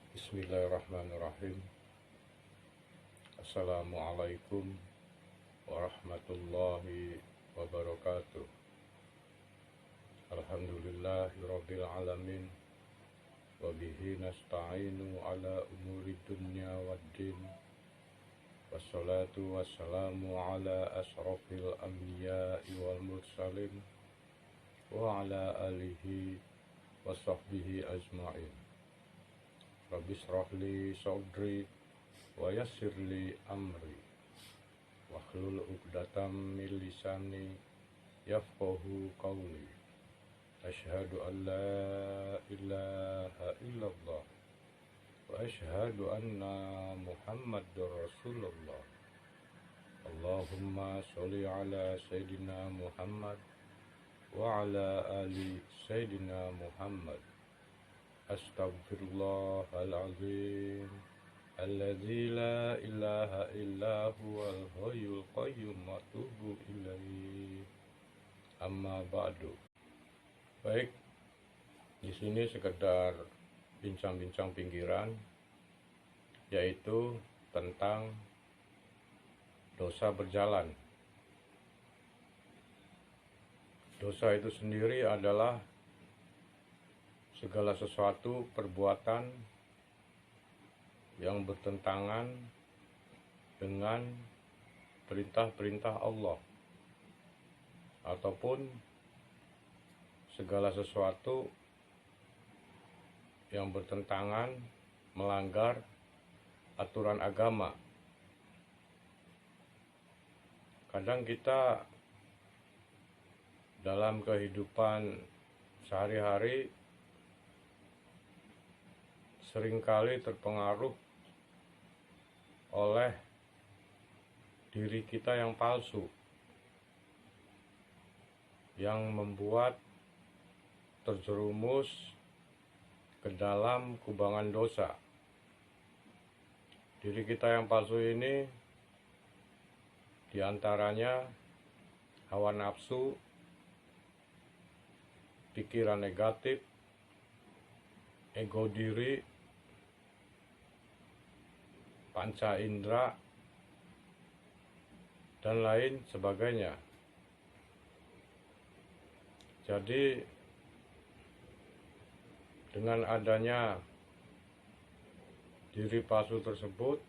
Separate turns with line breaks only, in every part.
Bismillahirrahmanirrahim. Assalamualaikum warahmatullahi wabarakatuh. Alhamdulillahirabbil alamin. Wabihi nasta'inu ala umuri dunya waddin. Wassalatu wassalamu ala asrafil anbiya'i wal mursalin wa ala alihi wa sahbihi ajma'in. Rabbi shrah li sadri wa yassir li amri wahlul 'uqdatam min lisani yafqahu qawli. Asyhadu an la ilaha illallah wa asyhadu anna Muhammadar Rasulullah. Allahumma sholli ala Sayyidina Muhammad wa ala ali Sayyidina Muhammad. Astaghfirullahaladzim alladzi la ilaha illa huwal hayyul qayyum wa atubu ilaihi. Amma ba'du. Baik, di sini sekedar bincang-bincang pinggiran, yaitu tentang dosa berjalan. Dosa itu sendiri adalah segala sesuatu perbuatan yang bertentangan dengan perintah-perintah Allah, ataupun segala sesuatu yang bertentangan melanggar aturan agama. Kadang kita dalam kehidupan sehari-hari seringkali terpengaruh oleh diri kita yang palsu, yang membuat terjerumus ke dalam kubangan dosa. Diri kita yang palsu ini diantaranya hawa nafsu, pikiran negatif, ego diri, panca indera, dan lain sebagainya. Jadi dengan adanya diri palsu tersebut,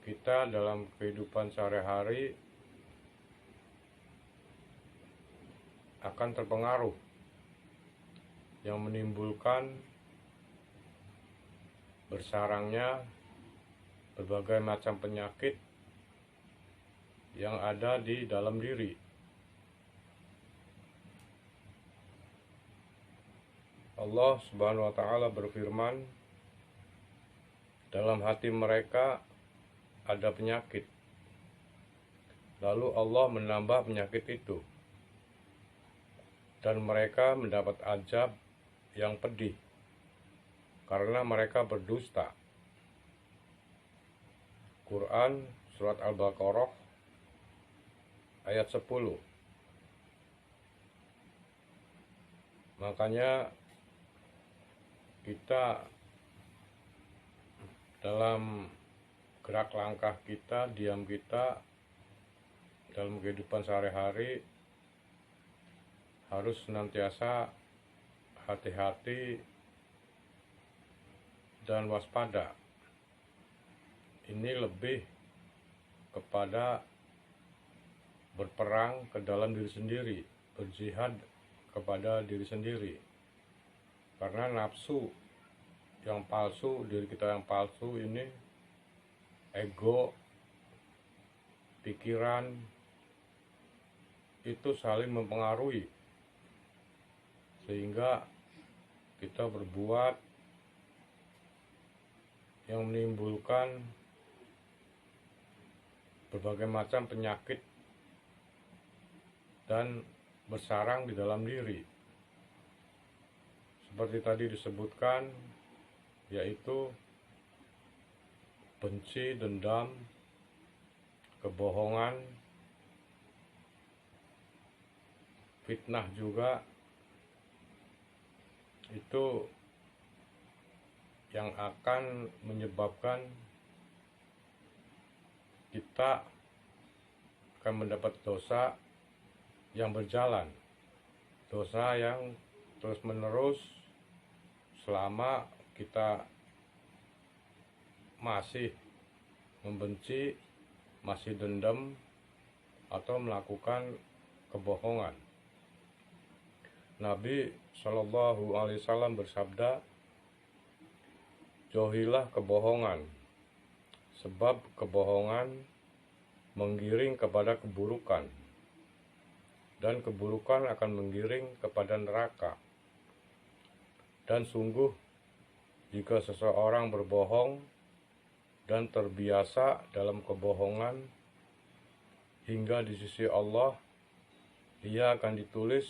kita dalam kehidupan sehari-hari akan terpengaruh, yang menimbulkan bersarangnya berbagai macam penyakit yang ada di dalam diri. Allah Subhanahu wa ta'ala berfirman, dalam hati mereka ada penyakit, lalu Allah menambah penyakit itu, dan mereka mendapat azab yang pedih karena mereka berdusta. Quran surat Al-Baqarah ayat 10. Makanya kita dalam gerak langkah kita, diam kita dalam kehidupan sehari-hari harus senantiasa hati-hati dan waspada. Ini lebih kepada berperang ke dalam diri sendiri, berjihad kepada diri sendiri. Karena nafsu yang palsu, diri kita yang palsu ini, ego, pikiran, itu saling mempengaruhi, sehingga kita berbuat yang menimbulkan berbagai macam penyakit dan bersarang di dalam diri. Seperti tadi disebutkan, yaitu benci, dendam, kebohongan, fitnah juga, itu yang akan menyebabkan kita akan mendapat dosa yang berjalan, dosa yang terus-menerus selama kita masih membenci, masih dendam, atau melakukan kebohongan. Nabi Shallallahu Alaihi Wasallam bersabda, jauhilah kebohongan, sebab kebohongan menggiring kepada keburukan, dan keburukan akan menggiring kepada neraka. Dan sungguh, jika seseorang berbohong dan terbiasa dalam kebohongan, hingga di sisi Allah, ia akan ditulis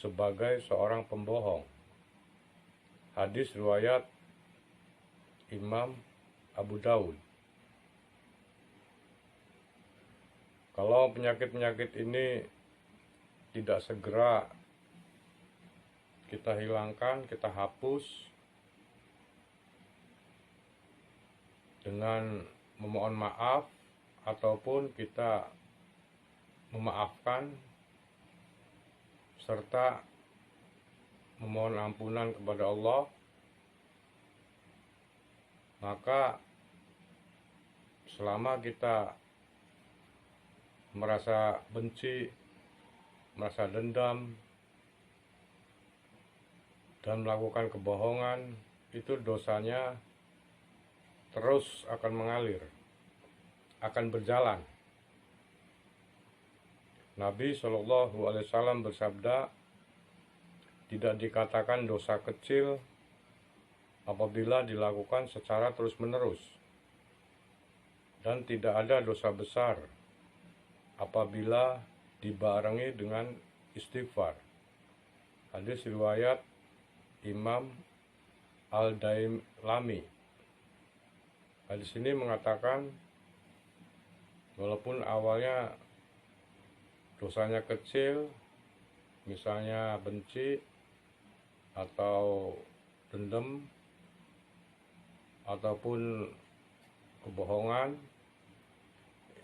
sebagai seorang pembohong. Hadis riwayat Imam Abu Daud. Kalau penyakit-penyakit ini tidak segera kita hilangkan, kita hapus dengan memohon maaf ataupun kita memaafkan serta memohon ampunan kepada Allah, maka selama kita merasa benci, merasa dendam, dan melakukan kebohongan, itu dosanya terus akan mengalir, akan berjalan. Nabi Shallallahu Alaihi Wasallam bersabda, tidak dikatakan dosa kecil apabila dilakukan secara terus-menerus, dan tidak ada dosa besar apabila dibarengi dengan istighfar. Hadis riwayat Imam Al-Dailami. Hadis ini mengatakan, walaupun awalnya dosanya kecil, misalnya benci atau dendam ataupun kebohongan,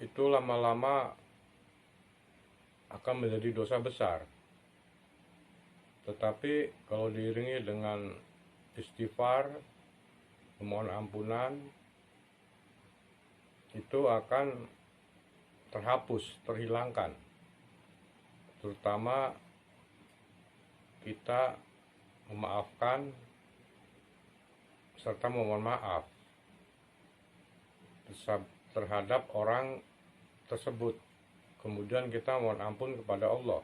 itu lama-lama akan menjadi dosa besar. Tetapi kalau diiringi dengan istighfar, memohon ampunan, itu akan terhapus, terhilangkan. Terutama kita memaafkan serta memohon maaf terhadap orang tersebut. Kemudian kita mohon ampun kepada Allah.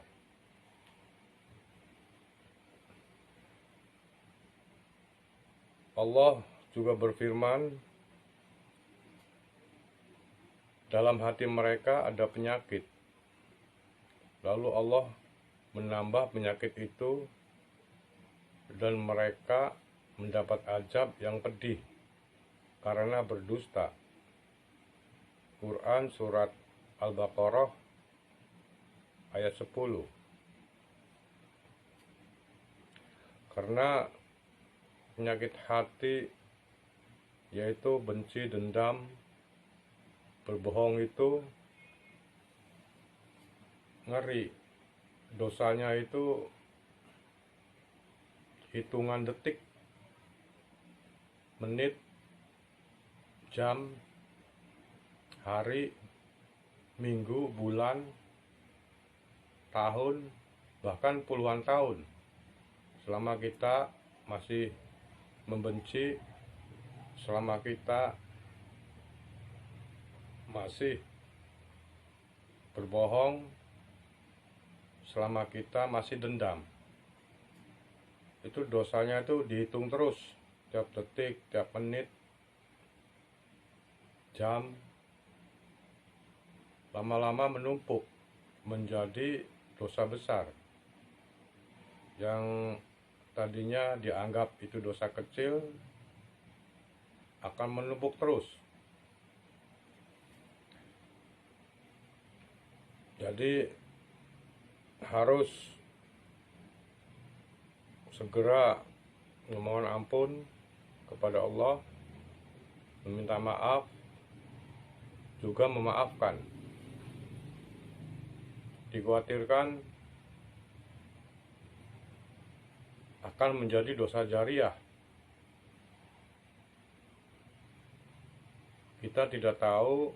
Allah juga berfirman, dalam hati mereka ada penyakit. Lalu Allah menambah penyakit itu dan mereka mendapat azab yang pedih karena berdusta. Quran Surat Al-Baqarah ayat 10. Karena penyakit hati, yaitu benci, dendam, berbohong, itu ngeri. Dosanya itu hitungan detik, menit, jam, hari, minggu, bulan, tahun, bahkan puluhan tahun. Selama kita masih membenci, selama kita masih berbohong, selama kita masih dendam, itu dosanya itu dihitung terus, tiap detik, tiap menit, jam, lama-lama menumpuk menjadi dosa besar. Yang tadinya dianggap itu dosa kecil akan menumpuk terus. Jadi harus segera memohon ampun kepada Allah, meminta maaf, juga memaafkan. Dikhawatirkan akan menjadi dosa jariah. Kita tidak tahu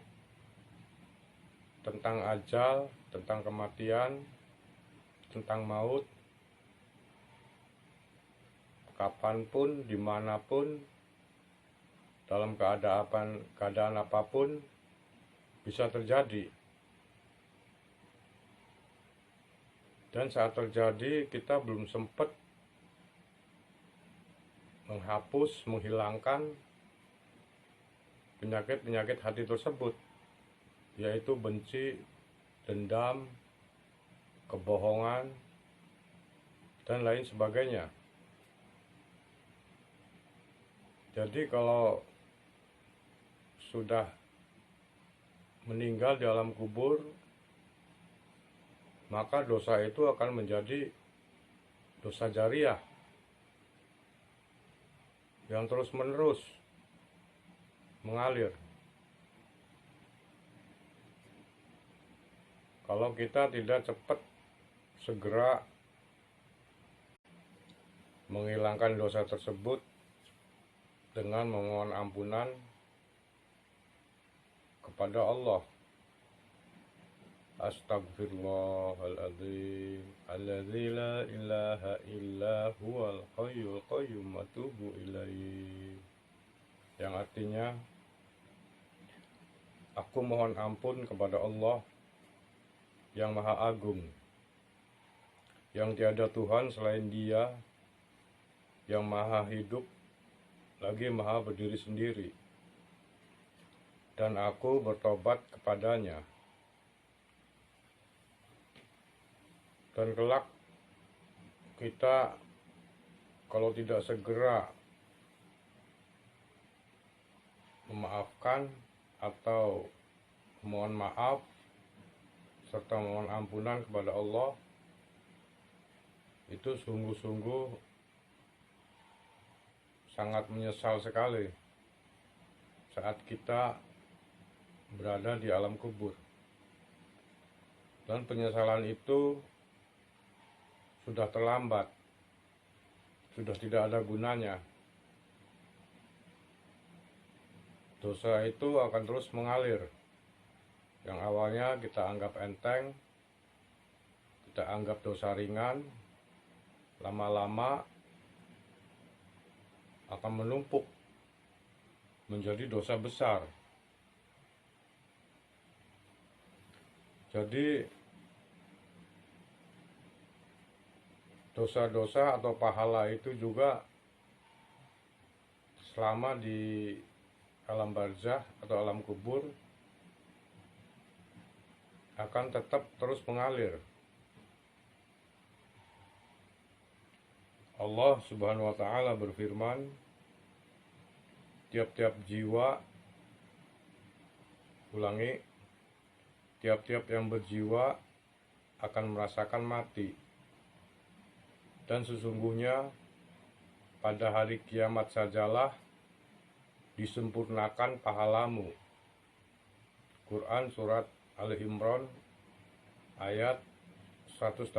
tentang ajal, tentang kematian, tentang maut, kapanpun, dimanapun, dalam keadaan apapun bisa terjadi. Dan saat terjadi kita belum sempat menghapus, menghilangkan penyakit-penyakit hati tersebut, yaitu benci, dendam, kebohongan, dan lain sebagainya. Jadi kalau sudah meninggal di alam kubur, maka dosa itu akan menjadi dosa jariah yang terus-menerus mengalir. Kalau kita tidak cepat segera menghilangkan dosa tersebut dengan memohon ampunan kepada Allah. Astagfirullahaladzim alladzi la ilaha illa huwal hayyul qayyum wa atubu ilaihi. Yang artinya, aku mohon ampun kepada Allah yang Maha Agung, yang tiada Tuhan selain Dia, yang Maha Hidup lagi Maha berdiri sendiri, dan aku bertobat kepadanya. Dan kelak kita kalau tidak segera memaafkan atau mohon maaf serta mohon ampunan kepada Allah, itu sungguh-sungguh sangat menyesal sekali saat kita berada di alam kubur. Dan penyesalan itu sudah terlambat, sudah tidak ada gunanya. Dosa itu akan terus mengalir. Yang awalnya kita anggap enteng, kita anggap dosa ringan, lama-lama akan menumpuk menjadi dosa besar. Jadi dosa-dosa atau pahala itu juga selama di alam barzah atau alam kubur akan tetap terus mengalir. Allah Subhanahu wa Ta'ala berfirman, tiap-tiap jiwa, ulangi, tiap-tiap yang berjiwa akan merasakan mati. Dan sesungguhnya pada hari kiamat sajalah disempurnakan pahalamu. Quran surat Ali Imran ayat 185.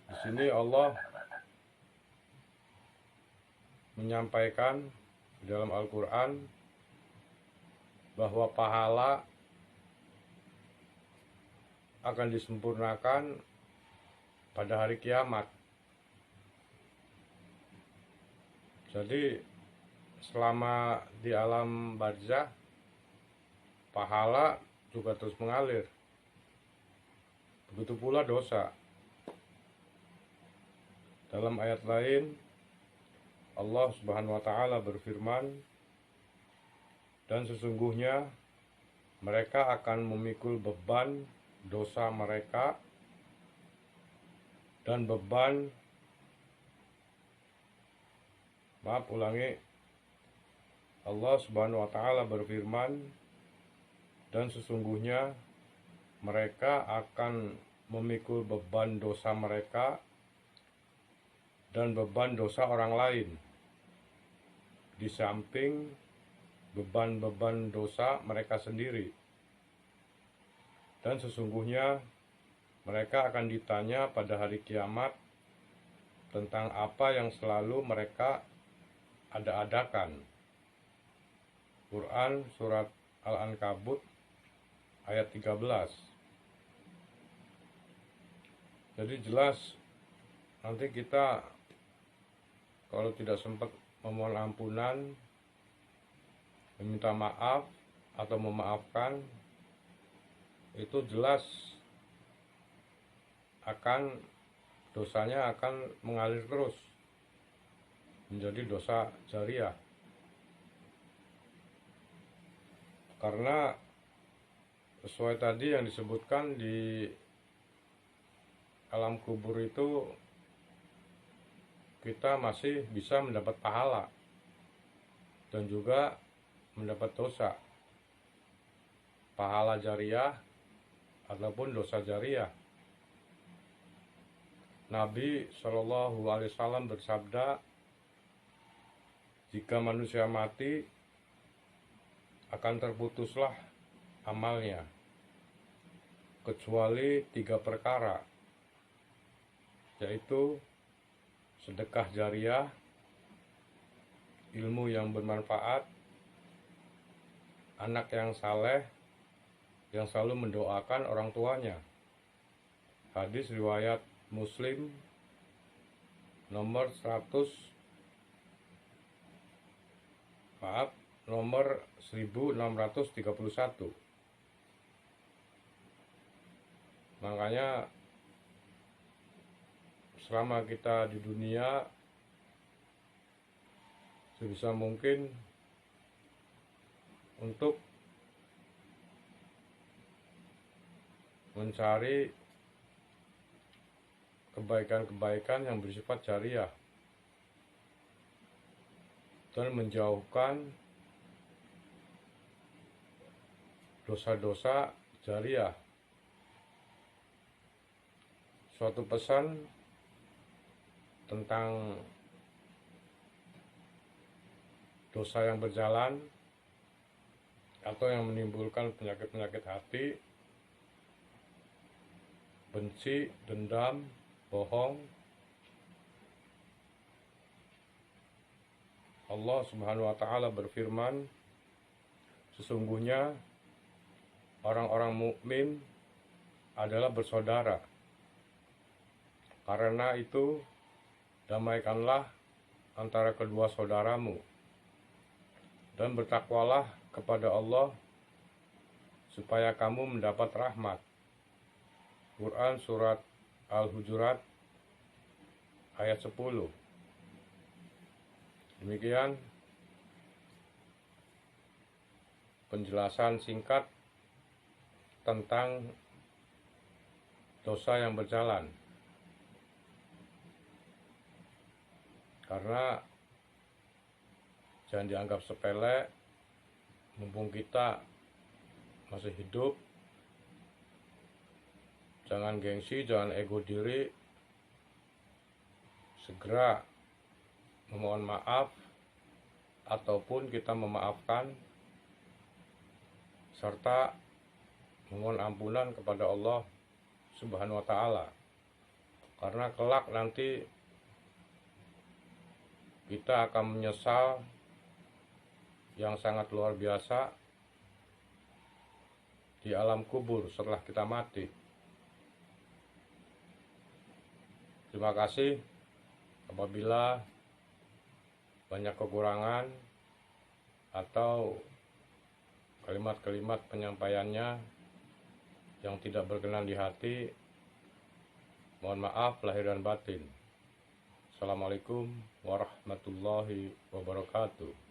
Di sini Allah menyampaikan di dalam Al-Quran bahwa pahala akan disempurnakan pada hari kiamat. Jadi selama di alam barzah, pahala juga terus mengalir. Begitu pula dosa. Dalam ayat lain, Allah Subhanahu wa Ta'ala berfirman, dan sesungguhnya mereka akan memikul beban dosa mereka, dan beban, Allah Subhanahu wa Ta'ala berfirman, dan sesungguhnya mereka akan memikul beban dosa mereka dan beban dosa orang lain. di samping beban-beban dosa mereka sendiri. Dan sesungguhnya mereka akan ditanya pada hari kiamat tentang apa yang selalu mereka ada-adakan. Quran surat Al-Ankabut ayat 13. Jadi jelas nanti kita kalau tidak sempat memohon ampunan, meminta maaf atau memaafkan, itu jelas akan dosanya akan mengalir terus menjadi dosa jariah. Karena sesuai tadi yang disebutkan di alam kubur itu, kita masih bisa mendapat pahala dan juga mendapat dosa, pahala jariah ataupun dosa jariah. Nabi Shallallahu Alaihi Wasallam bersabda, jika manusia mati akan terputuslah amalnya kecuali 3 perkara, yaitu sedekah jariah, ilmu yang bermanfaat, anak yang saleh yang selalu mendoakan orang tuanya. Hadis riwayat Muslim nomor 1631. Makanya selama kita di dunia, sebisa mungkin untuk mencari kebaikan-kebaikan yang bersifat jariah dan menjauhkan dosa-dosa jariah. Suatu pesan tentang dosa yang berjalan atau yang menimbulkan penyakit-penyakit hati, benci, dendam, bohong. Allah Subhanahu wa Ta'ala berfirman, sesungguhnya orang-orang mukmin adalah bersaudara. Karena itu, damaikanlah antara kedua saudaramu dan bertakwalah kepada Allah supaya kamu mendapat rahmat. Quran surat Al-Hujurat ayat 10. Demikian penjelasan singkat tentang dosa yang berjalan. Karena jangan dianggap sepele, mumpung kita masih hidup. Jangan gengsi, jangan ego diri. Segera memohon maaf ataupun kita memaafkan, serta memohon ampunan kepada Allah Subhanahu wa Ta'ala. Karena kelak nanti kita akan menyesal yang sangat luar biasa di alam kubur setelah kita mati. Terima kasih apabila banyak kekurangan atau kalimat-kalimat penyampaiannya yang tidak berkenan di hati. Mohon maaf lahir dan batin. Assalamualaikum warahmatullahi wabarakatuh.